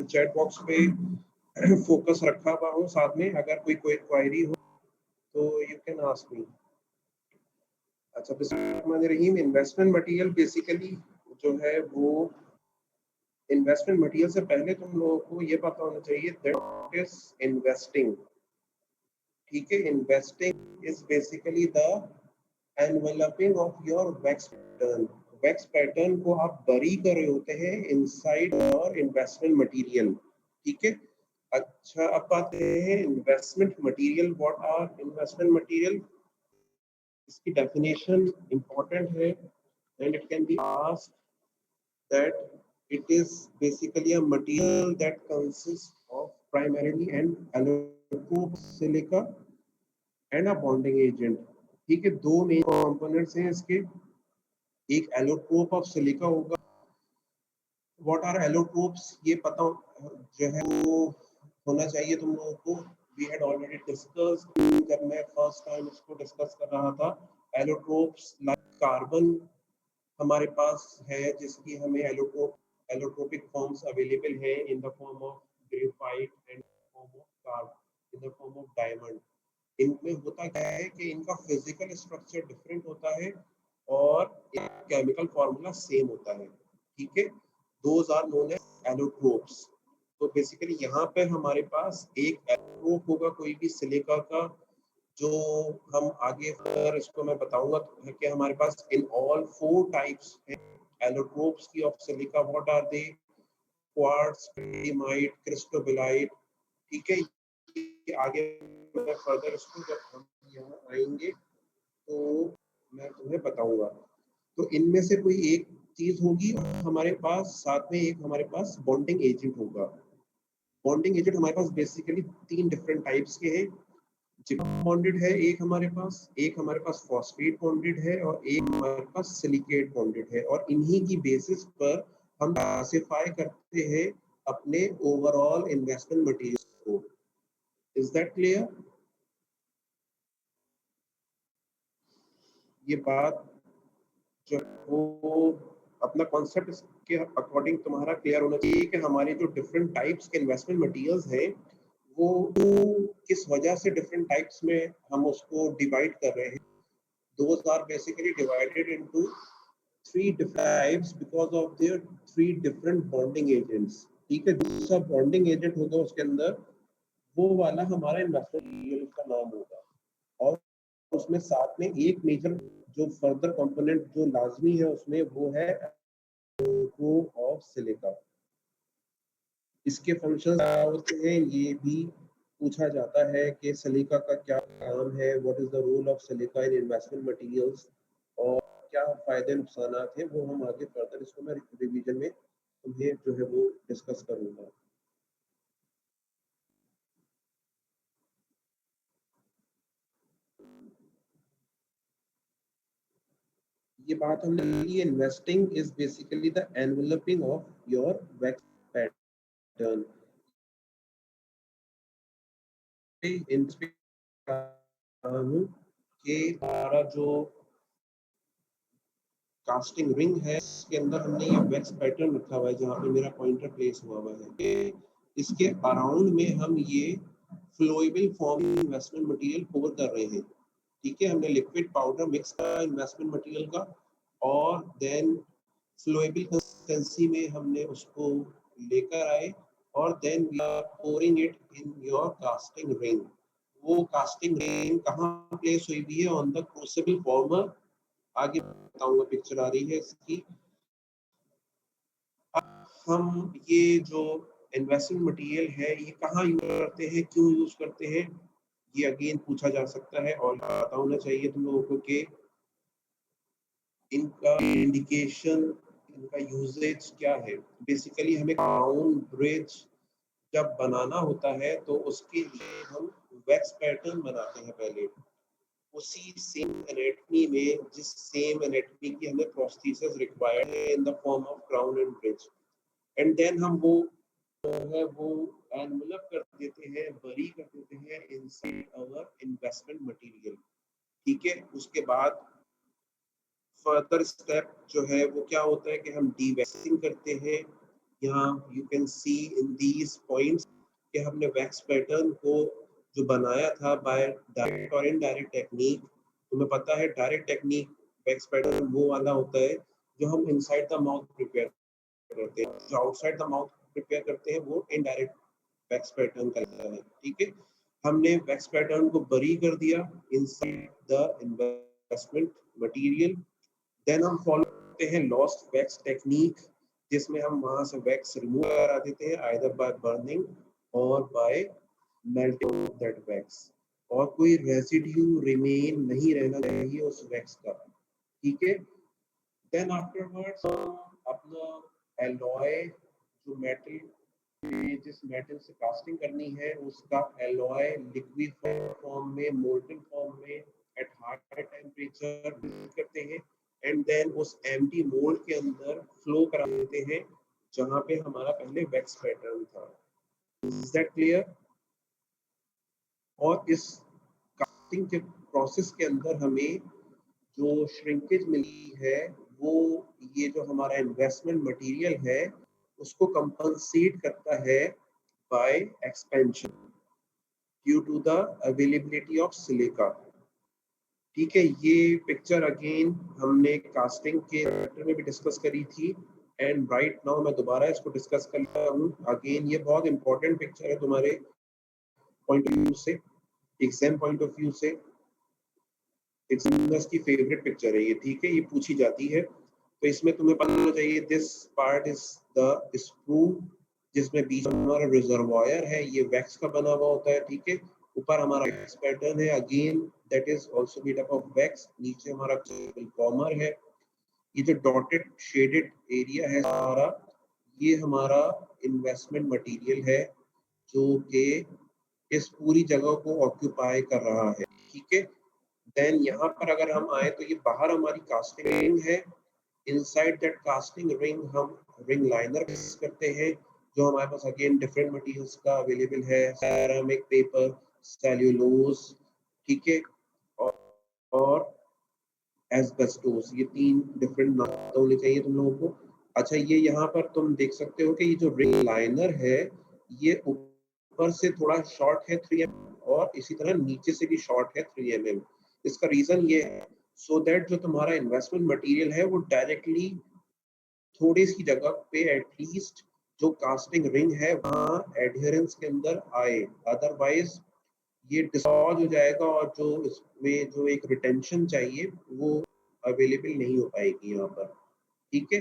Chat box पे focus रखा हुआ हूँ साथ में, अगर कोई क्वायरी हो तो यू कैन आस्क मी। अच्छा, बिस्मिल्लाहिर्रहमानिर्रहीम। इन्वेस्टमेंट मटेरियल बेसिकली जो है वो इन्वेस्टमेंट मटेरियल से पहले तुम लोगों को ये पता होना चाहिए दैट इज इन्वेस्टिंग। ठीक है, investing is basically the enveloping of your wax pattern. Wax pattern को आप बरी कर रहे होते हैं इनसाइड योर इन्वेस्टमेंट मटेरियल। ठीक है। अच्छा, अब आते हैं investment material. What are investment material? इसकी डेफिनेशन इंपॉर्टेंट है and it can be asked that it is basically a material that consists of primarily an allotrope silica and a bonding agent। ठीक है, दो मेन कंपोनेंट्स हैं इसके। एक allotrope of silica होगा। What are allotropes ये पता जो है वो होना चाहिए तुम लोगों को। वी हैड ऑलरेडी डिस्कस, जब मैं फर्स्ट टाइम इसको डिस्कस कर रहा था। एलोट्रोप्स लाइक कार्बन हमारे पास है, जिसकी हमें एलोट्रोपिक फॉर्म्स अवेलेबल है in the form of graphite and form of carb, in the form of diamond. इनमें होता क्या है कि इनका फिजिकल स्ट्रक्चर डिफरेंट होता है और केमिकल फॉर्मूला सेम होता है। ठीक है, those are known as allotropes. तो बेसिकली यहाँ पे हमारे पास एक एलोट्रोप होगा कोई भी सिलिका का, जो हम आगे फिर इसको मैं बताऊंगा कि हमारे पास इन ऑल 4 टाइप्स है एलोट्रोप्स की of silica. What are they? Quartz, क्रीमाइट, क्रिस्टोबिलाइट। ठीक है, ये आगे मैं फर्दर इसको जब हम यहाँ आएंगे तो मैं तुम्हें बताऊंगा। तो इनमें से कोई एक चीज होगी और हमारे पास साथ में एक हमारे पास बॉन्डिंग एजेंट होगा। बॉन्डिंग एजेंट हमारे पास बेसिकली 3 डिफरेंट टाइप्स के हैं। जिपसम बॉन्डेड है एक हमारे पास फॉस्फेट बॉन्डेड है और एक हमारे पास सिलिकेट बॉन्डेड है। और इन्हीं की बेसिस पर हम क्लासिफाई करते हैं अपने ओवरऑल इन्वेस्टमेंट मटेरियल को। Is that clear? ये बात जो वो अपना कॉन्सेप्ट के अकॉर्डिंग तुम्हारा क्लियर होना चाहिए कि हमारे जो डिफरेंट टाइप्स के इन्वेस्टमेंट मटेरियल्स हैं वो किस वजह से डिफरेंट टाइप्स में हम उसको डिवाइड कर रहे हैं। Those are basically divided into 3 different types because of their 3 different bonding agents। ठीक है, जो सा बॉन्डिंग एजेंट होगा उसके अंदर वो वाला हमारा इन्वेस्टमेंट मटेरियल का नाम होगा। और उसमें साथ में एक मेजर जो फर्दर कंपोनेंट जो लाजमी है उसमें वो है ऑफ सिलिका। इसके फंक्शंस क्या होते हैं ये भी पूछा जाता है कि सिलिका का क्या काम है, what is the role of silica in investment materials, और क्या फायदे नुकसान है। वो हम आगे फर्दर इसको मैं रिवीजन में तुम्हें जो है वो डिस्कस करूंगा। ये बात हमने ली, investing is basically the enveloping of your wax pattern. इन कि हमारा जो कास्टिंग रिंग है इसके अंदर हमने ये वैक्स पैटर्न रखा हुआ है, जहाँ पे मेरा पॉइंटर प्लेस हुआ हुआ है। इसके अराउंड में हम ये फ्लोएबल फॉर्म इन्वेस्टमेंट मटेरियल कवर कर रहे हैं। ठीक है, हमने लिक्विड पाउडर मिक्स करा इन्वेस्टमेंट मटेरियल का और देन फ्लोएबल कंसिस्टेंसी में हमने उसको लेकर आए और then we are pouring it in your casting ring. वो कास्टिंग रिंग कहाँ प्लेस हुई हुई है? On the crucible former. आगे बताऊंगा, पिक्चर आ रही है इसकी। हम ये जो इन्वेस्टमेंट मटेरियल है ये कहाँ यूज करते हैं, क्यों यूज करते हैं, ये अगेन पूछा जा सकता है। और पता होना चाहिए तुम लोगों को कि इनका इंडिकेशन, इनका यूजेज क्या है। बेसिकली हमें क्राउन ब्रिज जब बनाना होता है तो उसके लिए हम वैक्स पैटर्न बनाते हैं पहले, उसी सेम एनाटॉमी में जिस सेम एनाटॉमी की हमें प्रोस्थेसिस रिक्वायर्ड है in the form of crown and bridge. And then हम वो है वो एनवेलप कर देते हैं, बरी कर देते हैं इनसाइड आवर इन्वेस्टमेंट मटेरियल। ठीक है, उसके बाद फर्दर स्टेप जो है वो क्या होता है कि हम डीवैक्सिंग करते हैं। यहाँ you can C in these points कि हमने वैक्स पैटर्न को जो बनाया था बाय डायरेक्ट और इनडायरेक्ट टेक्निक। तुम्हें पता है डायरेक्ट टेक्निक वैक्स पैटर्न वो वाला होता है जो हम इनसाइड द माउथ प्रिपेयर करते हैं, जो आउटसाइड द माउथ प्रिपेयर करते हैं वो इनडायरेक्ट वैक्स पैटर्न कहलाता है। ठीक है, हमने वैक्स पैटर्न को बरी कर दिया inside the investment material. Then हम फॉलो करते हैं लॉस्ट वैक्स टेक्निक, जिसमें हम वहां से वैक्स रिमूव करा देते हैं आइदर बाय बर्निंग और बाय मेल्टिंग दैट वैक्स, और कोई रेसिड्यू रिमेन नहीं रहना चाहिए उस वैक्स का। ठीक है, देन आफ्टरवर्ड्स हम अपना एलॉय जो मेटल, जिस मेटल से कास्टिंग करनी है उसका एलॉय लिक्विड फॉर्म में, मोल्टन फॉर्म में एट हाई टेम्परेचर करते हैं एंड देन उस एम्प्टी मोल्ड के अंदर फ्लो करा देते हैं जहां पे हमारा पहले वैक्स पैटर्न था। Is that clear? और इस कास्टिंग के प्रोसेस के अंदर हमें जो श्रिंकेज मिली है वो ये जो हमारा इन्वेस्टमेंट मटेरियल है उसको कंपनसेट करता है by expansion due to the availability of silica. ठीक है, ये पिक्चर अगेन हमने कास्टिंग के चैप्टर में भी डिस्कस करी थी एंड राइट नाउ मैं दोबारा इसको डिस्कस कर रहा हूँ अगेन। ये बहुत इंपॉर्टेंट पिक्चर है तुम्हारे पॉइंट ऑफ व्यू से, एग्जाम पॉइंट ऑफ व्यू से, एग्जामिनर्स की फेवरेट पिक्चर है ये। ठीक है, ये पूछी जाती है तो इसमें तुम्हें पता होना चाहिए this part is the screw, जिसमें बीच में हमारा रिजर्वायर है, ये वैक्स का बना हुआ होता है। ठीक है, ऊपर हमारा वैक्स पैटर्न है again that is also made up of wax, नीचे हमारा कॉमर है। ये जो डॉटेड शेडेड एरिया है हमारा, ये हमारा इन्वेस्टमेंट मटेरियल है जो कि इस पूरी जगह को ऑक्यूपाई कर रहा है। ठीक है, देन यहाँ पर अगर हम आए तो ये बाहर हमारी कास्टिंग रिंग है, इनसाइड दैट कास्टिंग रिंग हम रिंग लाइनर करते हैं जो हमारे पास अगेन डिफरेंट मटेरियल्स का अवेलेबल है, सेरामिक, पेपर, सेल्यूलोज। ठीक है, और एस्बेस्टोस, ये तीन डिफरेंट नाम होने चाहिए तुम लोगों को। अच्छा, ये यहाँ पर तुम देख सकते हो कि ये जो रिंग लाइनर है ये ऊपर से थोड़ा शॉर्ट है 3 mm और इसी तरह नीचे से भी शॉर्ट है 3 mm। इसका रीजन ये है सो दैट जो तुम्हारा इन्वेस्टमेंट मटेरियल है वो डायरेक्टली थोड़ी सी जगह पे एटलीस्ट जो कास्टिंग रिंग है वहाँ एडहेरेंस के अंदर आए, अदरवाइज ये डिसऑर्ज हो जाएगा और जो इसमें जो एक रिटेंशन चाहिए वो अवेलेबल नहीं हो पाएगी यहाँ पर। ठीक है,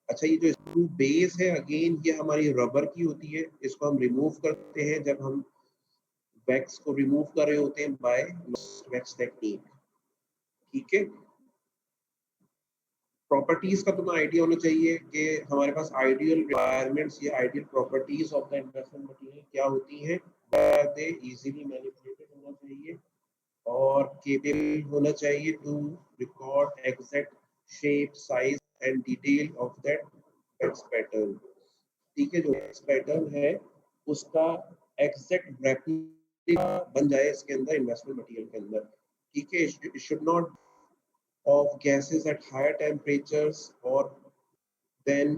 अच्छा, ये जो स्क्रू बेस है अगेन ये हमारी रबर की होती है, इसको हम रिमूव करते हैं जब हम वैक्स को रिमूव कर रहे होते हैं बाय वैक्स टेक्निक। ठीक है, प्रॉपर्टीज का तुम्हें आइडिया होना चाहिए कि हमारे पास आइडियल रिक्वायरमेंट्स या ideal properties of the investment material क्या होती हैं। दे इजीली मैनिपुलेटेड होना चाहिए और केबल होना चाहिए to record exact shape, size and detail of that wax pattern. ठीक है, जो वैक्स पैटर्न है उसका एग्जैक्ट रेप्लिका बन जाए इसके अंदर, इन्वेस्टमेंट मटेरियल के अंदर। ठीक है, it should not of gases at higher temperatures, or then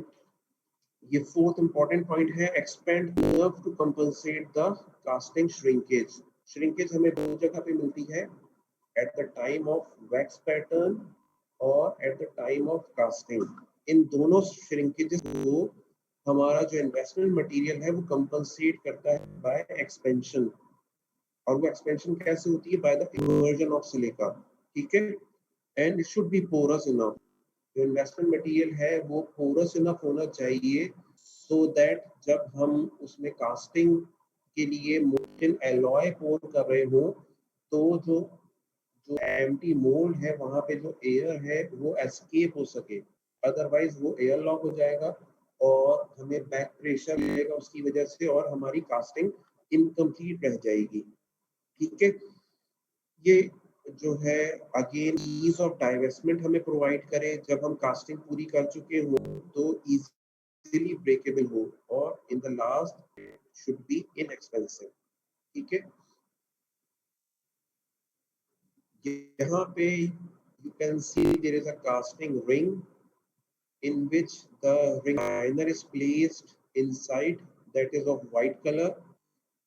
ये फोर्थ इंपॉर्टेंट पॉइंट है expand enough to compensate the casting shrinkage. Shrinkage हमें दो जगह पे मिलती है, at the time of wax pattern और at the time of casting. इन दोनों श्रिंकेजेस को हमारा जो इन्वेस्टमेंट मटेरियल है वो कंपनसेट करता है बाय एक्सपेंशन, और वो एक्सपेंशन कैसे होती है? By the inversion of silica. ठीक है, and it should be porous enough, जो इन्वेस्टमेंट मटेरियल है वो पोरस इनफ होना चाहिए सो दैट जब हम उसमें कास्टिंग के लिए मोल्टन एलॉय पोर कर रहे हो तो जो जो एम्प्टी मोल्ड है वहां पे जो एयर है वो एस्केप हो सके, अदरवाइज वो एयर लॉक हो जाएगा और हमें बैक प्रेशर मिलेगा उसकी वजह से और हमारी कास्टिंग इनकम्प्लीट रह जाएगी। ठीक है, ये जो है अगेन ईज ऑफ डाइवेस्टमेंट हमें प्रोवाइड करें जब हम कास्टिंग पूरी कर चुके हो तो इजीली ब्रेकेबल हो, और in the last should be inexpensive. ठीक है, यहाँ पे you can see there is a casting ring in which the ring liner is placed inside that is of white color,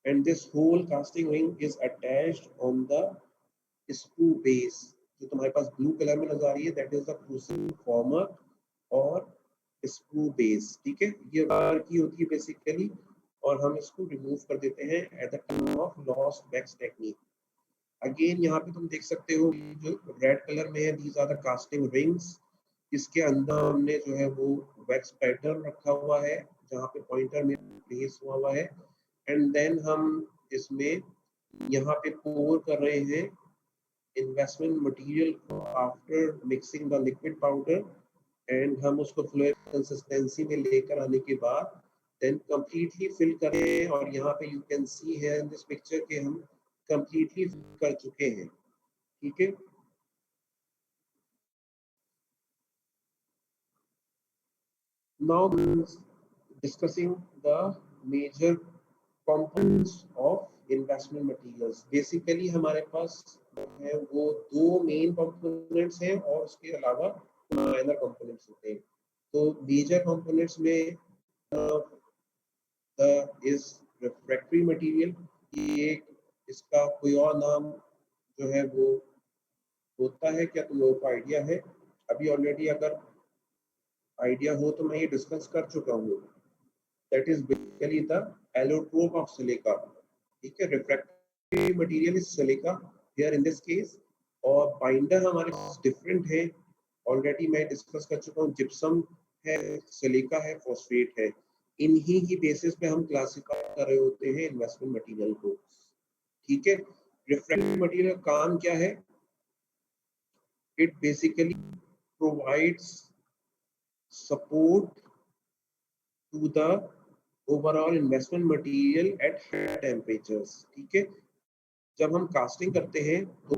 and this whole casting ring is attached on the screw base जो तुम्हारे पास blue colour में नजर आ रही है, that is the crucible former और screw base. ठीक है, ये वर्क की होती है बेसिकली, और हम इसको रिमूव कर देते हैं eight the time of lost wax technique. Again यहाँ पे तुम देख सकते हो जो रेड कलर में है, these are the casting rings. इसके अंदर हमने जो है वो वैक्स पैटर्न रखा हुआ है जहाँ पे पॉइंटर में प्लेस हुआ है, एंड देन हम इसमें यहाँ पे पोर कर रहे हैं investment material after mixing the liquid powder, and हम उसको फ्लूइड कंसिस्टेंसी में लेकर आने के बाद देन कंप्लीटली फिल करें। और यहाँ पे यू कैन सी है इन दिस पिक्चर के हम कंप्लीटली फिल कर चुके हैं। ठीक है, now discussing the major components of investment materials. Basically हमारे पास है वो दो मेन कंपोनेंट्स हैं और उसके अलावा माइनर कंपोनेंट्स होते हैं। तो मेजर कंपोनेंट्स में इज रिफ्रैक्टरी मटेरियल, ये इसका कोई और नाम जो है वो होता है क्या, तुम लोगों को आइडिया है? अभी ऑलरेडी अगर आइडिया हो तो मैं ये डिस्कस कर चुका हूँ। That is basically the allotrope of silica. ठीक है, refractory material is silica here in this case, और बाइंडर हमारे पास डिफरेंट है, ऑलरेडी मैं डिस्कस कर चुका हूँ। जिप्सम है, सिलिका है, फॉस्फेट है, इन्हीं की बेसिस पे हम क्लासिफाई कर रहे होते हैं इन्वेस्टमेंट मटेरियल को। ठीक है, रिफ्रैक्टरी मटेरियल काम क्या है? It basically provides support to the overall investment material at high temperatures. ठीक है, जब हम कास्टिंग करते हैं तो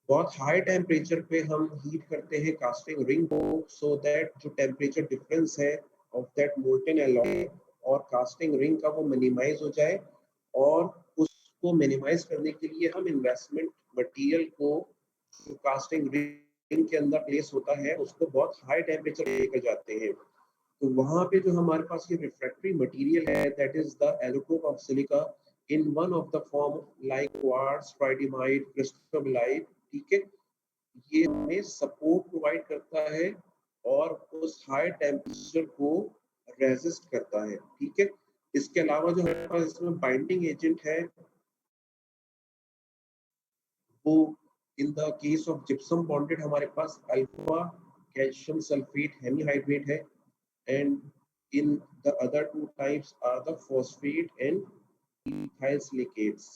बहुत हाई टेम्परेचर पे हम हीट करते हैं कास्टिंग रिंग को, सो दैट जो टेम्परेचर डिफरेंस है ऑफ दैट मोल्टन एलॉय और कास्टिंग रिंग का वो मिनिमाइज हो जाए। और उसको मिनिमाइज करने के लिए हम इन्वेस्टमेंट मटेरियल को जो कास्टिंग रिंग के अंदर प्लेस होता है उसको बहुत हाई टेम्परेचर लेकर जाते हैं। तो वहां पे जो हमारे पास ये रिफ्रैक्टरी मटेरियल है, that is the allotrope of silica in one of the form like quartz, tridymite, crystallite. ठीक है, ये हमें सपोर्ट प्रोवाइड करता है और उस हाई टेम्परेचर को रेजिस्ट करता है। ठीक है, इसके अलावा जो हमारे पास इसमें बाइंडिंग एजेंट है वो इन the case of gypsum bonded हमारे पास अल्फा कैल्शियम सल्फेट हेमीहाइड्रेट है, and in the other two types are the phosphate and ethyl silicates।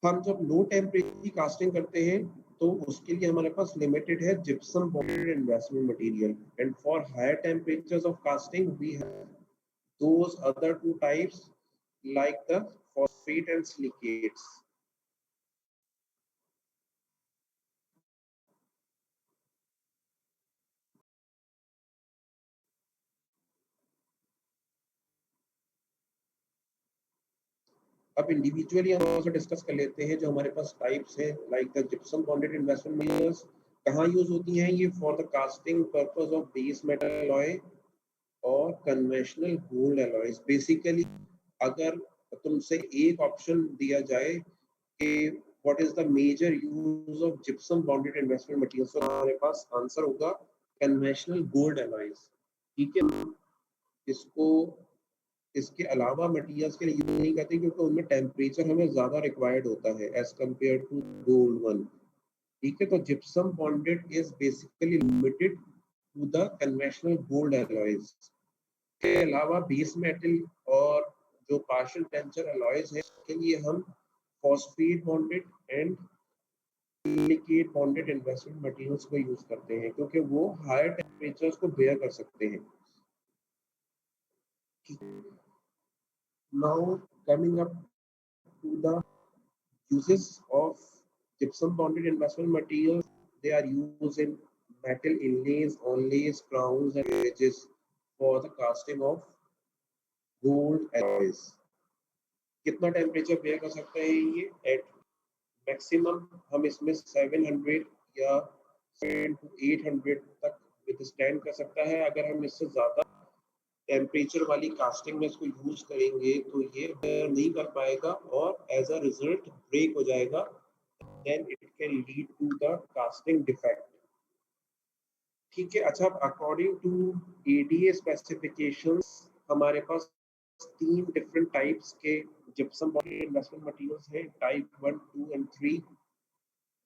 हम जब लो टेम्परेचर की कास्टिंग करते हैं तो उसके लिए हमारे पास लिमिटेड है gypsum bonded investment material, and for higher temperatures of casting we have those other two types like the phosphate and silicates। अब इंडिविजुअली हम also डिस्कस कर लेते हैं जो हमारे पास टाइप्स हैं like the gypsum bonded investment materials. कहाँ यूज होती हैं ये? For the casting purpose of base metal alloy और कन्वेंशनल गोल्ड एलॉयज। बेसिकली अगर तुमसे एक ऑप्शन दिया जाए कि what is the major use of gypsum bonded investment materials, तो हमारे पास आंसर होगा कन्वेंशनल गोल्ड एलॉयज। ठीक है, इसको इसके अलावा मटेरियल्स के लिए यूज नहीं करते क्योंकि उनमें टेम्परेचर हमें ज्यादा रिक्वायर्ड होता है as compare to gold one. ठीक है, तो gypsum bonded is basically limited to the conventional gold alloys. के अलावा बेस मेटल और जो पार्शियल टेंचर अलॉयज है उसके लिए हम phosphate bonded and silicate bonded investment materials को यूज करते हैं क्योंकि वो हायर टेम्परेचर्स को बेयर कर सकते हैं। Now coming up to the uses of gypsum bonded investment materials, they are used in metal inlays, onlays, crowns and edges for the casting of gold alloys। कितना temperature bear कर सकते हैं ये? Eight maximum हम इसमें 700 या 700 to 800 तक withstand कर सकता है। अगर हम इससे ज्यादा टेम्परेचर वाली कास्टिंग में इसको यूज करेंगे तो ये बेयर नहीं कर पाएगा और एज अ रिजल्ट ब्रेक हो जाएगा, then it can lead to the casting defect. ठीक है, अच्छा अकॉर्डिंग टू एडीए स्पेसिफिकेशंस हमारे पास 3 डिफरेंट टाइप्स के जिप्सम बॉन्डेड इन्वेस्टमेंट मटेरियल्स हैं, टाइप 1, 2 एंड 3।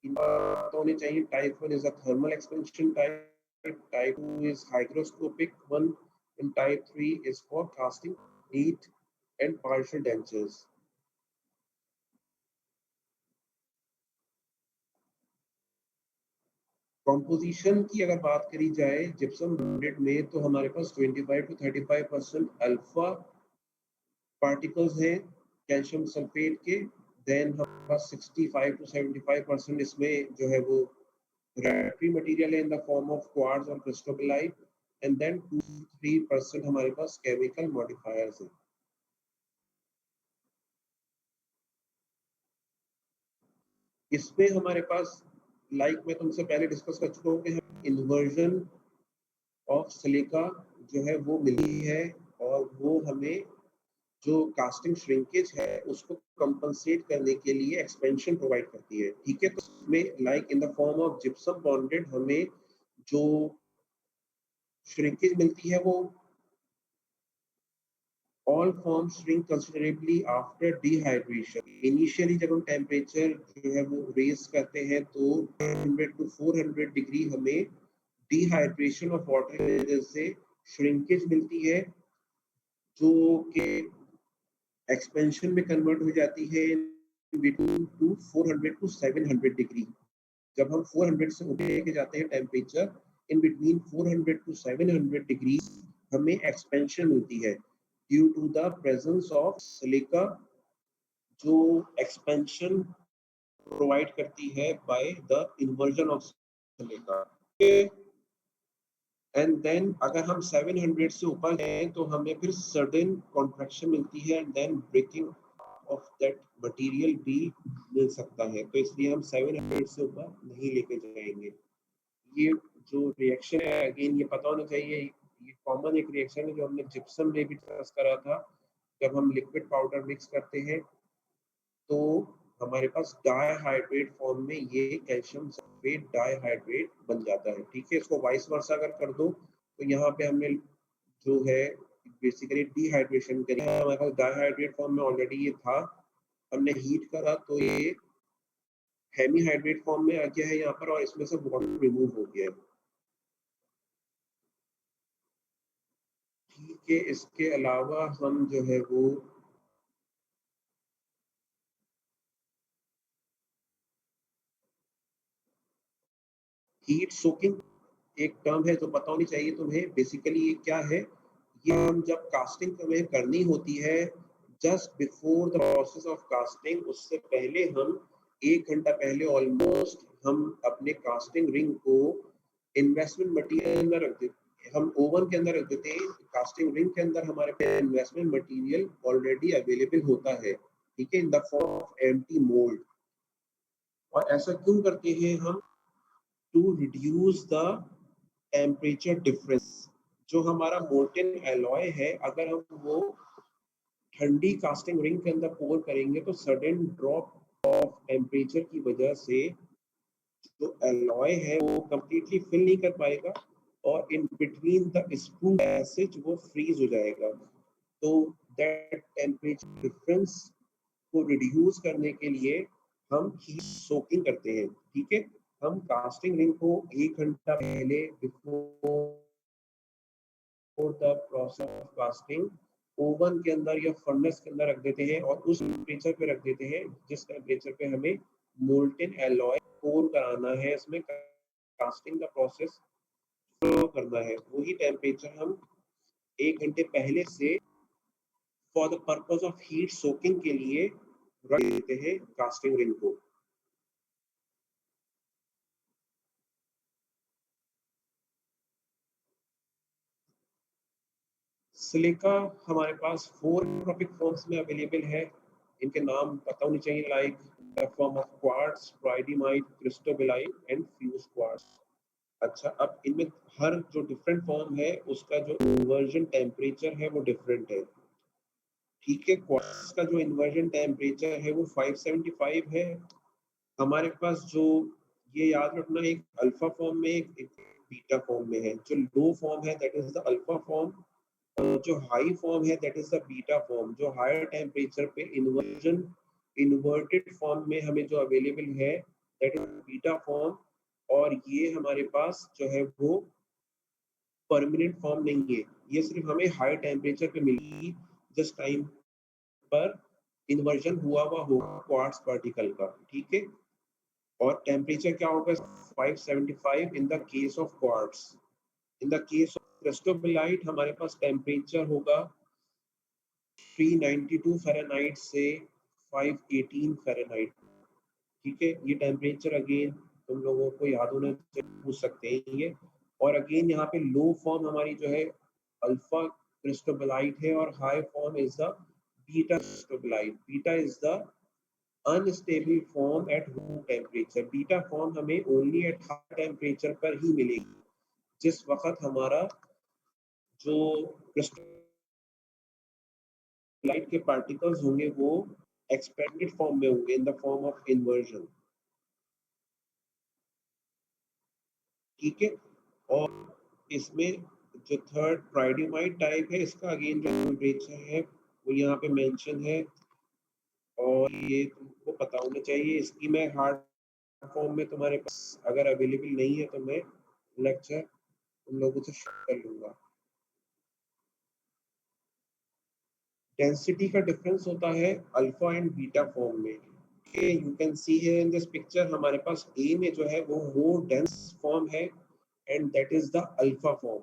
तो होने चाहिए। Type 1 is a thermal expansion type, type 2 is hygroscopic one, and type 3 is for casting heat and partial dentures. Composition की अगर बात करी जाए जिप्सम बॉन्डेड में तो हमारे पास 25 to 35% अल्फा पार्टिकल्स हैं कैल्शियम सल्फेट के, देन हमारे पास 65 to 75% इसमें जो है वो refractory material in the form of quartz or cristobalite, and then 2-3% हमारे पास chemical modifiers हैं। इसमें हमारे पास मैं तुमसे पहले डिस्कस कर चुका हूँ कि हम इन्वर्जन ऑफ सिलिका जो है वो मिली है और वो हमें जो कास्टिंग श्रिंकेज है उसको कंपनसेट करने के लिए एक्सपेंशन प्रोवाइड करती है। ठीक है, तो इसमें इन the form of gypsum bonded हमें जो श्रिंकेज मिलती है वो all forms shrink considerably after dehydration. Initially जब हम टेम्परेचर जो है वो रेज करते हैं तो 100 to 400 डिग्री हमें डिहाइड्रेशन ऑफ वाटर की वजह से श्रिंकेज मिलती है जो कि एक्सपेंशन में कन्वर्ट हो जाती है बिटवीन टू 400 to 700 डिग्री। जब हम 400 से ऊपर लेके जाते हैं temperature in between 400 to 700 degree हमें एक्सपेंशन मिलती है due to the presence of silica जो एक्सपेंशन प्रोवाइड करती है by the inversion of silica. And then अगर हम 700 से ऊपर हैं तो हमें फिर सडन कॉन्ट्रैक्शन मिलती है and then breaking of that material भी मिल सकता है, तो इसलिए हम 700 से ऊपर नहीं लेके जाएंगे। ये जो रिएक्शन है अगेन ये पता होना चाहिए, ये कॉमन एक रिएक्शन है जो हमने जिप्सम में भी डिस्कस करा था। जब हम लिक्विड पाउडर मिक्स करते हैं तो हमारे पास डाइहाइड्रेट फॉर्म में ये कैल्शियम सल्फेट डाइहाइड्रेट बन जाता है। ठीक है, इसको वाइस वर्सा अगर कर दो तो यहाँ पे हमने जो है बेसिकली डिहाइड्रेशन करी, हमारे पास डाइहाइड्रेट फॉर्म में ऑलरेडी ये था, हमने हीट करा तो ये हेमीहाइड्रेट फॉर्म में आ गया है यहाँ पर और इसमें से वाटर रिमूव हो गया है। ठीक है, इसके अलावा हम जो है वो हीट सोकिंग एक टर्म है जो पता होनी चाहिए तुम्हें। बेसिकली ये क्या है, ये हम जब कास्टिंग हमें करनी होती है just before the process of casting उससे पहले हम 1 घंटा पहले ऑलमोस्ट हम अपने कास्टिंग रिंग को इन्वेस्टमेंट मटेरियल अंदर रख देते, हम ओवन के अंदर रख देते हैं। कास्टिंग रिंग के अंदर हमारे पास इन्वेस्टमेंट मटेरियल ऑलरेडी अवेलेबल होता है, ठीक है, in the form of empty mould. और ऐसा क्यों करते हैं हम, to reduce the temperature difference. जो हमारा मोल्टेन एलॉय है अगर हम वो ठंडी कास्टिंग रिंग के अंदर पोर करेंगे तो सडन ड्रॉप ऑफ टेम्परेचर की वजह से जो एलॉय है वो कंप्लीटली फिल नहीं कर पाएगा और in between the sprue passage वो फ्रीज हो जाएगा। तो दैट टेम्परेचर डिफरेंस को रिड्यूस करने के लिए हम हीट सोकिंग करते हैं। ठीक है, हम कास्टिंग रिंग को 1 घंटा पहले before the process of casting oven के अंदर या फर्नेस के अंदर रख देते हैं और उस टेम्परेचर पे रख देते हैं जिस टेम्परेचर पे हमें मोल्टेन एलॉय पोर कराना है, इसमें कास्टिंग का प्रोसेस फ्लो करना है। वही टेम्परेचर हम 1 घंटे पहले से for the purpose of heat soaking के लिए रख देते हैं कास्टिंग रिंग को। सिलिका हमारे पास 4 ट्रॉपिक फॉर्म्स में अवेलेबल है, इनके नाम पता होने चाहिए, like form of quartz, tridymite, cristobalite and fuse quartz. अच्छा, अब इनमें हर जो डिफरेंट फॉर्म है उसका जो इन्वर्जन टेम्परेचर है वो डिफरेंट है। ठीक है, क्वार्ट्ज का जो इन्वर्जन टेम्परेचर है वो 575 है। हमारे पास जो, ये याद रखना, एक अल्फा फॉर्म में एक बीटा फॉर्म में है। जो लो फॉर्म है that is the alpha form, और जो हाई फॉर्म है that is the beta form. जो हायर टेम्परेचर पे इन्वर्जन इन्वर्टेड फॉर्म में हमें जो अवेलेबल है दैट इज बीटा फॉर्म। और ये हमारे पास जो है वो परमानेंट फॉर्म नहीं है, ये सिर्फ हमें हाई टेम्परेचर पे मिलेगी जिस टाइम पर इन्वर्जन हुआ हुआ होगा क्वार्ट्ज पार्टिकल का। ठीक है, और टेम्परेचर क्या होगा? 575 in the case of quartz. In the case of cristobalite हमारे पास टेम्परेचर होगा 392 फ़ारेनहाइट से 518 फ़ारेनहाइट। ठीक है, ये टेम्परेचर अगेन तुम लोगों को याद होना चाहिए, पूछ सकते हैं ये। और अगेन यहाँ पे लो फॉर्म हमारी जो है अल्फा क्रिस्टोबेलाइट है, और high form is the beta cristobalite. Beta is the unstable form at room temperature. Beta form हमें ओनली एट हाई टेम्परेचर पर ही मिलेगी, जिस वक्त हमारा जो क्रिस्टोबेलाइट के पार्टिकल्स होंगे वो एक्सपेंडेड फॉर्म में होंगे इन द फॉर्म ऑफ इन्वर्जन। ठीक है, और इसमें जो थर्ड प्राइडिमाइड टाइप है इसका अगेन जो टेम्परेचर है वो यहाँ पे मेंशन है, और ये तुमको पता होना चाहिए। इसकी मैं हार्ड फॉर्म में तुम्हारे पास अगर अवेलेबल नहीं है तो मैं लेक्चर तुम लोगों से शेयर कर लूंगा। डेंसिटी का डिफरेंस होता है अल्फा एंड बीटा फॉर्म में। You can see here in this picture, हमारे पास ए में जो है वो मोर डेंस फॉर्म है and that is the alpha form.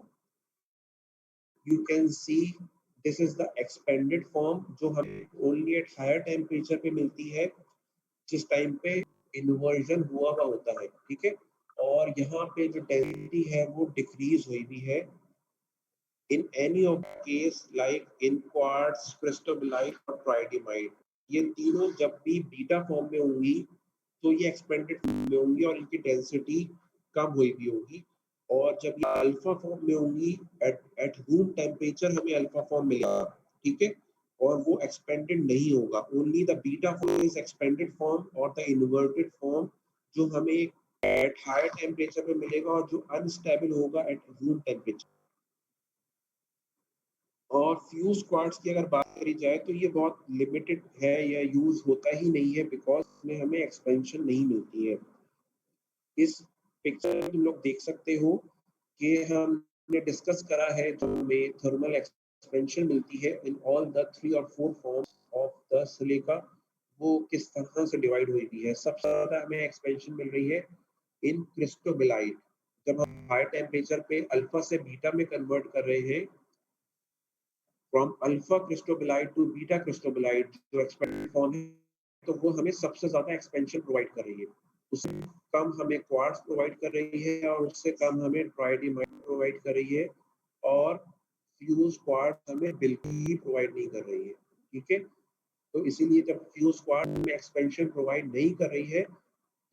you can see this is the expanded form जो हमें only at higher temperature पे मिलती है जिस टाइम पे इन्वर्जन हुआ हुआ होता है। ठीक है, और यहाँ पे जो डेंसिटी है वो डिक्रीज हुई भी है in any of case like in quartz, crystallite और tridymite। ये तीनों जब भी बीटा फॉर्म में होंगी तो ये एक्सपेंडेड फॉर्म में होंगी और इनकी डेंसिटी कम हुई भी होगी। और जब ये अल्फा फॉर्म में होंगी एट एट रूम टेम्परेचर हमें अल्फा फॉर्म मिलेगा। ठीक है, और वो एक्सपेंडेड नहीं होगा। Only the beta form is expanded form, और द इन्वर्टेड फॉर्म जो हमें एट हायर टेम्परेचर पे मिलेगा और जो अनस्टेबल होगा एट रूम टेम्परेचर। और फ्यूज क्वार्ट्ज की अगर बात करी जाए तो ये बहुत लिमिटेड है या यूज होता ही नहीं है, बिकॉज इसमें हमें एक्सपेंशन नहीं मिलती है। इस पिक्चर में तुम लोग देख सकते हो कि हमने डिस्कस करा है जो हमें थर्मल एक्सपेंशन मिलती है इन ऑल द 3 और 4 फॉर्म्स ऑफ द सिलिका, वो किस तरह से डिवाइड हुई भी है। सबसे ज्यादा हमें एक्सपेंशन मिल रही है इन क्रिस्टोबेलाइट। जब हम हाई टेम्परेचर पे अल्फा से बीटा में कन्वर्ट कर रहे हैं, फ्रॉम अल्फा क्रिस्टोबेलाइट टू बीटा क्रिस्टोबेलाइट जो एक्सपेंडेड फॉर्म है, तो वो हमें सबसे ज्यादा एक्सपेंशन प्रोवाइड कर रही है। उससे कम हमें क्वार्ट्ज प्रोवाइड कर रही है और उससे कम हमें ट्राइडिमाइड प्रोवाइड कर रही है, और फ्यूज क्वार्ट्ज हमें बिल्कुल ही प्रोवाइड नहीं कर रही है। ठीक है, तो इसीलिए जब फ्यूज क्वार्ट्ज में एक्सपेंशन प्रोवाइड नहीं कर रही है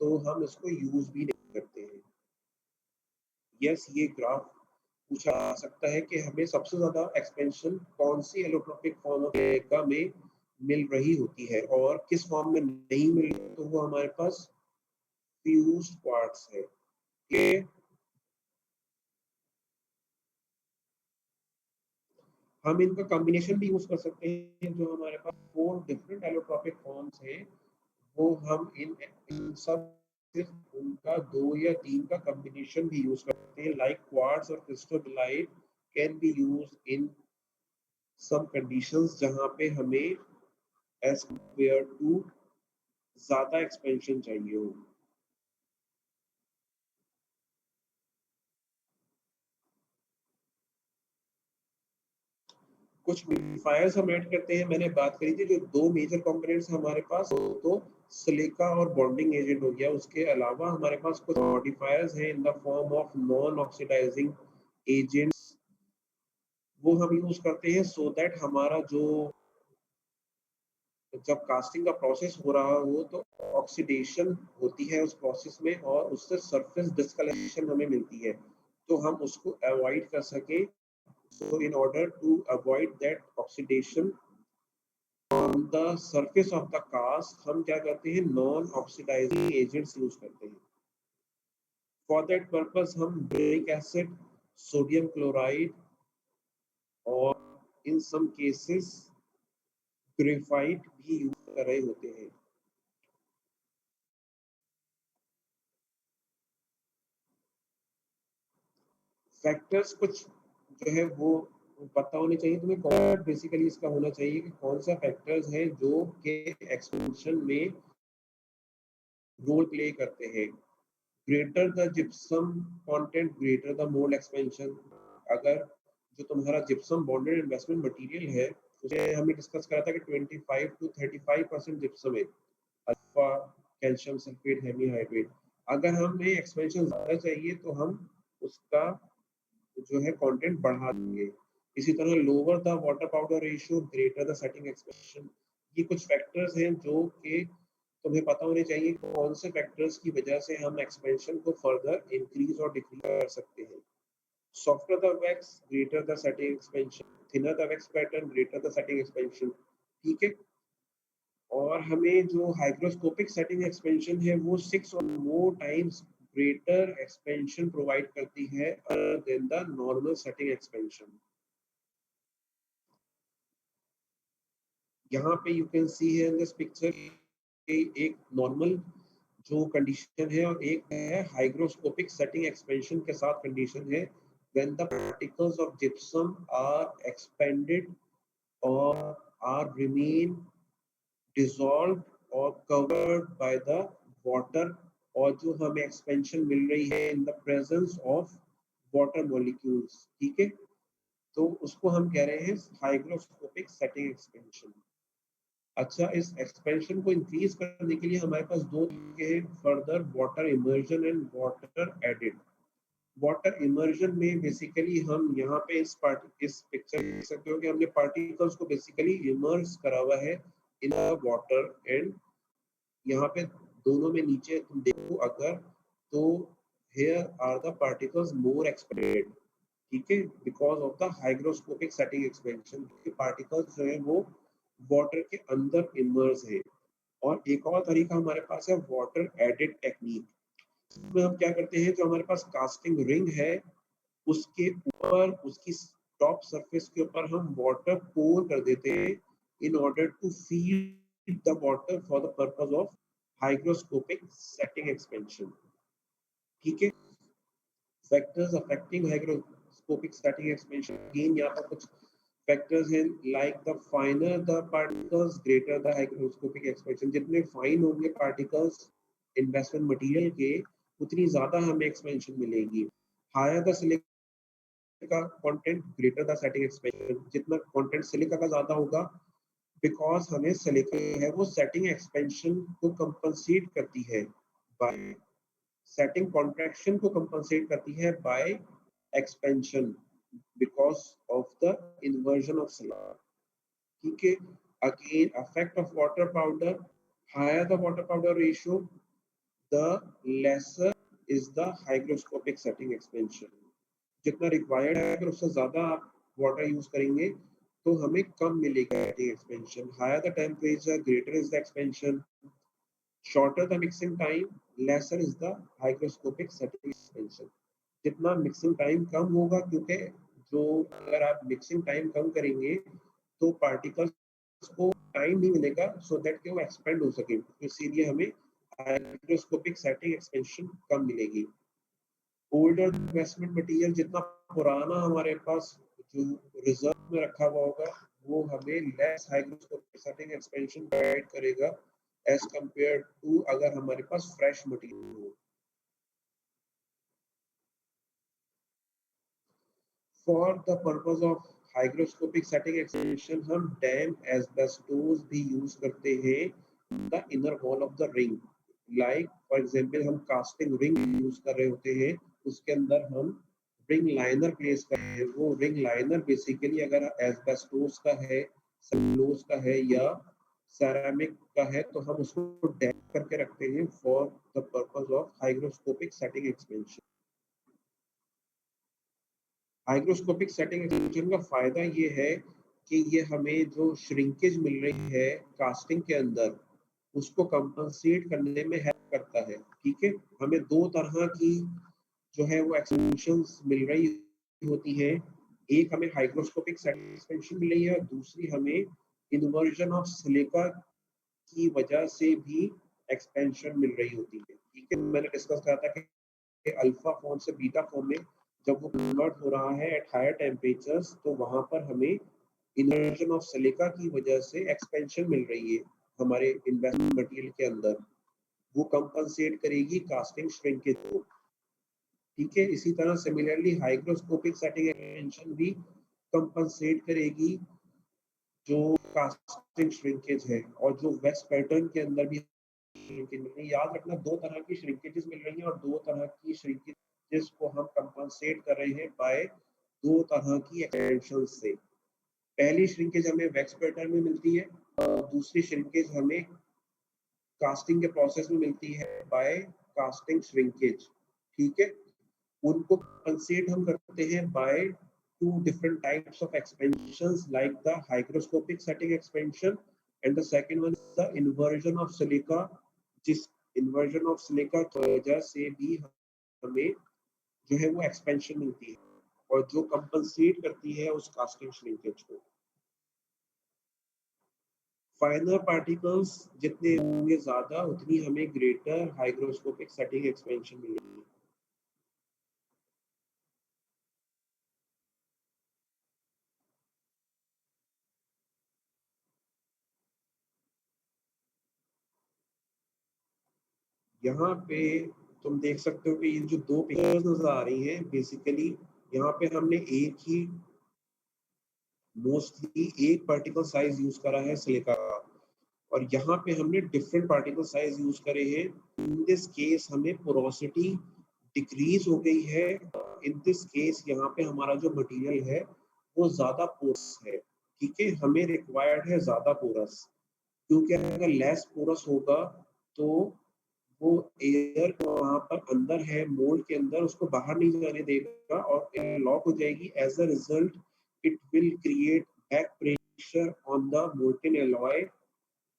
तो हम इसको यूज भी नहीं करते हैं। यस, ये ग्राफ पूछा जा सकता है कि हमें सबसे ज्यादा एक्सपेंशन कौन सी एलोट्रोपिक फॉर्म ऑफ सिलिका में मिल रही होती है और किस फॉर्म में नहीं मिल रही, तो वो हमारे पास फ्यूज्ड क्वार्ट्ज है। ये हम इनका कॉम्बिनेशन भी यूज कर सकते हैं। जो हमारे पास 4 डिफरेंट एलोट्रोपिक फॉर्म्स हैं वो हम इन सब सिर्फ उनका 2 या 3 का कॉम्बिनेशन भी यूज करते हैं। लाइक क्वार्ट्ज और cristobalite can be use in some conditions जहां पे हमें एज कंपेयर टू ज्यादा एक्सपेंशन चाहिए हो। कुछ मॉडिफायर्स हम ऐड करते हैं। मैंने बात करी थी जो 2 मेजर कंपोनेंट्स हमारे पास, तो सिलिका और बॉन्डिंग एजेंट हो गया। उसके अलावा हमारे पास कुछ मॉडिफायर्स हैं in the form of non oxidising agents, वो हम यूज करते हैं सो दैट हमारा जो जब कास्टिंग का प्रोसेस हो रहा हो तो ऑक्सीडेशन होती है उस प्रोसेस में और उससे सरफेस डिस्कलरेशन हमें मिलती है, तो हम उसको अवॉइड कर सकें। So in order to avoid that oxidation on the surface of the cast, हम क्या करते हैं, नॉन ऑक्सीडाइजिंग एजेंट्स यूज करते हैं। फॉर दैट पर्पस हम बोरिक एसिड, सोडियम क्लोराइड और इन सम केसेस ग्रेफाइट भी यूज कर रहे होते हैं। फैक्टर्स कुछ जो है वो पता होने चाहिए तुम्हें, कौन बेसिकली इसका होना चाहिए कि कौन सा फैक्टर्स है जो के एक्सपेंशन में रोल प्ले करते हैं। Greater the gypsum content greater the mould expansion. अगर जो तुम्हारा जिप्सम बॉन्डेड इन्वेस्टमेंट मटेरियल है उसे हमने डिस्कस करा था कि 25 to 35% जिप्सम है, अल्फा कैल्शियम सल्फेट हेमीहाइड्रेट। अगर हमें एक्सपेंशन ज्यादा चाहिए तो हम उसका जो है कंटेंट बढ़ा देंगे। इसी तरह lower the water powder ratio greater the setting expansion. ये कुछ फैक्टर्स हैं जो कि तुम्हें पता होने चाहिए कौन से फैक्टर्स की वजह से हम एक्सपेंशन को फर्दर इंक्रीज और डिक्रीज कर सकते हैं। Softer the wax greater the setting expansion, thinner the wax pattern greater the setting expansion. ठीक है। और हमें जो हाइग्रोस्कोपिक सेटिंग एक्सपेंशन है वो 6 और more times greater expansion provide करती है other than the normal setting expansion. यहाँ पे यू कैन सी है इन दिस पिक्चर एक नॉर्मल जो कंडीशन है और एक है हाइग्रोस्कोपिक सेटिंग एक्सपेंशन के साथ कंडीशन है when the particles of gypsum are expanded or are remain dissolved or covered by the water, और जो हमें एक्सपेंशन मिल रही है in the presence of water molecules. ठीक है, तो उसको हम कह रहे हैं हाइग्रोस्कोपिक सेटिंग एक्सपेंशन। अच्छा, इस एक्सपेंशन को इंक्रीज करने के लिए हमारे पास दो तरीके हैं, further water immersion and water added. Water immersion में बेसिकली हम यहाँ पे इस पिक्चर देख सकते हो कि हमने पार्टिकल्स को बेसिकली इमर्स करा हुआ है इन वाटर, एंड यहाँ पे दोनों में नीचे तुम देखो अगर, तो here are the particles more expanded. ठीक है, because of the hygroscopic setting expansion particles जो है वो वाटर के अंदर इमर्स है। और एक और तरीका हमारे पास है वाटर एडिड टेक्निक। इसमें हम क्या करते हैं, जो हमारे पास कास्टिंग रिंग है उसके ऊपर, उसकी टॉप सरफेस के ऊपर हम वाटर पोर कर देते हैं in order to feed the water for the purpose of hygroscopic setting expansion. ठीक है। Factors affecting hygroscopic setting expansion, again यहाँ पर कुछ फैक्टर्स हैं like the finer the particles greater the hygroscopic expansion. जितने फाइन होंगे पार्टिकल्स इन्वेस्टमेंट मटेरियल के उतनी ज्यादा हमें एक्सपेंशन मिलेगी। Higher the silica content greater the setting expansion. जितना कंटेंट सिलिका का ज्यादा होगा, बिकॉज हमें सिलिका है वो सेटिंग एक्सपेंशन को कंपनसेट करती है बाय सेटिंग कॉन्ट्रैक्शन को कंपनसेट करती है by expansion because of the inversion of silica. ठीक है। Again effect of water powder, higher the water powder ratio the lesser is the hygroscopic setting expansion. जितना required है अगर उससे ज्यादा आप वाटर यूज करेंगे तो हमें कम मिलेगा setting expansion. Higher the temperature greater is the expansion, shorter the mixing time lesser is the hygroscopic setting expansion। जितना मिक्सिंग टाइम कम होगा, क्योंकि जो अगर आप मिक्सिंग टाइम कम करेंगे तो पार्टिकल्स को टाइम नहीं मिलेगा सो दैट कि वो एक्सपेंड हो सके, तो इसीलिए हमें हाइग्रोस्कोपिक सेटिंग एक्सपेंशन कम मिलेगी। ओल्डर इन्वेस्टमेंट मटेरियल, जितना पुराना हमारे पास जो रिजर्व में रखा हुआ होगा वो हमें less hygroscopic setting expansion provide करेगा एज कंपेयर टू अगर हमारे पास फ्रेश मटेरियल हो। For the purpose of hygroscopic setting expansion हम डैम एस्बेस्टोस भी यूज करते हैं the inner wall of the ring. Like for example हम कास्टिंग रिंग यूज कर रहे होते हैं, उसके अंदर हम रिंग लाइनर प्लेस कर रहे हैं। वो रिंग लाइनर बेसिकली अगर एस्बेस्टोस का है, सेलुलोज का है या सेरामिक का है तो हम उसको डैप करके रखते हैं for the purpose of hygroscopic setting expansion. Hygroscopic setting expansion का फायदा ये है कि ये हमें जो श्रिंकेज मिल रही है कास्टिंग के अंदर उसको कंपनसेट करने में हेल्प करता है। ठीक है, हमें दो तरह की जो है वो एक्सपेंशंस मिल रही होती है। एक हमें हाइग्रोस्कोपिक सेटिंग एक्सपेंशन मिल रही है और दूसरी हमें इन्वर्जन ऑफ सिलिका की वजह से भी एक्सपेंशन मिल रही होती है। ठीक है, मैंने डिस्कस करा था कि अल्फा फॉर्म से बीटा फॉर्म में जब वो कन्वर्ट हो रहा है एट हायर टेम्परेचर्स तो वहां पर हमें इन्वर्जन ऑफ सिलिका की वजह से एक्सपेंशन मिल रही है हमारे इन्वेस्टमेंट मटेरियल के अंदर। वो कंपनसेट करेगी कास्टिंग श्रिंकेज को। ठीक है, इसी तरह सिमिलरली हाइग्रोस्कोपिक सेटिंग एक्सपेंशन भी कंपनसेट करेगी जो कास्टिंग श्रिंकेज है और जो वेस्ट पैटर्न के अंदर भी श्रिंकेज मिल रही है। याद रखना दो तरह की श्रिंकेजेस मिल रही हैं और दो तरह की श्रिंकेजेस को हम कंपनसेट कर रहे हैं बाय दो तरह की एक्सपेंशन से। पहली श्रिंकेज हमें वेक्स पैटर्न में मिलती है और दूसरी श्रिंकेज हमें कास्टिंग के प्रोसेस में मिलती है बाय कास्टिंग श्रिंकेज। ठीक है, उनको कंपनसेट हम करते हैं bye two different types of expansions like the hygroscopic setting expansion and the second one is the inversion of silica, जिस inversion of silica की वजह से भी हमें जो है वो एक्सपेंशन मिलती है और जो कंपनसेट करती है उस कास्टिंग श्रिंकेज को। फाइनर पार्टिकल्स जितने होंगे ज्यादा उतनी हमें ग्रेटर हाइग्रोस्कोपिक सेटिंग एक्सपेंशन मिलेगी। यहाँ पे तुम देख सकते हो कि ये जो दो पिक्चर्स नजर आ रही हैं बेसिकली यहाँ पे हमने एक ही मोस्टली एक पार्टिकल साइज यूज करा है सिलिका का और यहाँ पे हमने डिफरेंट पार्टिकल साइज यूज करे हैं। इन दिस केस हमें पोरोसिटी डिक्रीज हो गई है। इन दिस केस यहाँ पे हमारा जो मटेरियल है वो ज्यादा पोरस है। ठीक है, हमें रिक्वायर्ड है ज्यादा पोरस क्योंकि अगर लेस पोरस होगा तो वो एयर वहां पर अंदर है मोल्ड के अंदर उसको बाहर नहीं जाने देगा और लॉक हो जाएगी। As a result it will create back pressure on the molten alloy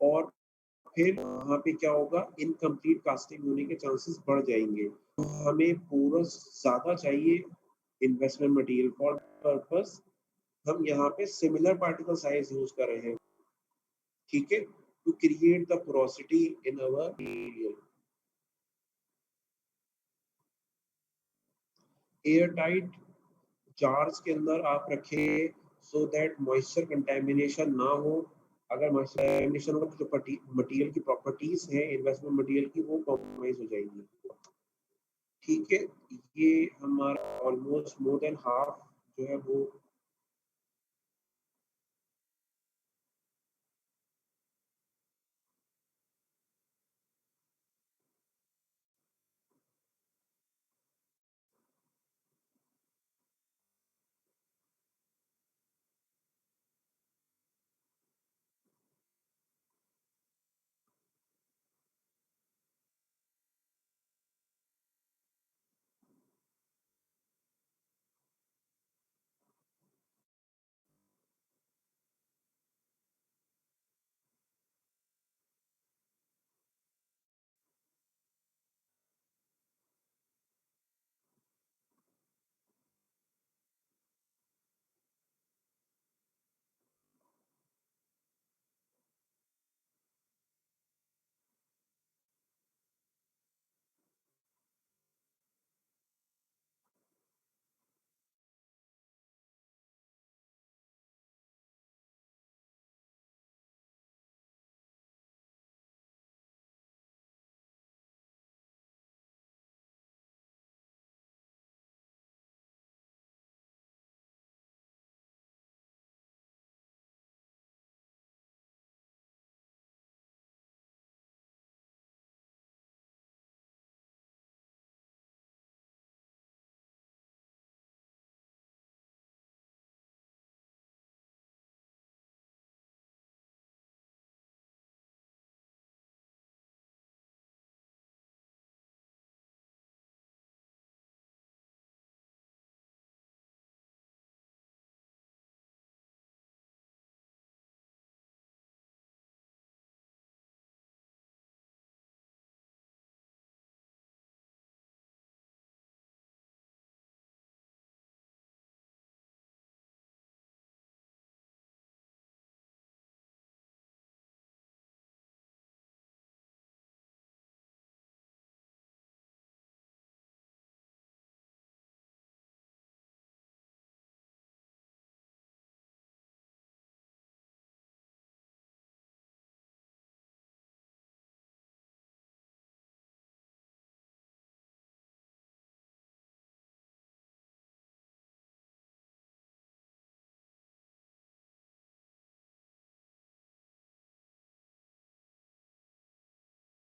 और फिर वहां पे क्या होगा, इनकम्प्लीट कास्टिंग होने के चांसेस बढ़ जाएंगे। तो हमें पोरस ज्यादा चाहिए इन्वेस्टमेंट मटेरियल फॉर पर्पस। हम यहाँ पे सिमिलर पार्टिकल साइज यूज कर रहे हैं। ठीक है, to create the porosity in our material. Air tight jars के अंदर आप रखें सो दैट मॉइस्चर कंटेमिनेशन ना हो। अगर मॉइस्चर कंटेमिनेशन होगा तो जो मटेरियल की प्रॉपर्टीज हैं इन्वेस्टमेंट मटेरियल की वो कॉम्प्रोमाइज हो जाएंगी। ठीक है, ये हमारा ऑलमोस्ट मोर देन हाफ जो है वो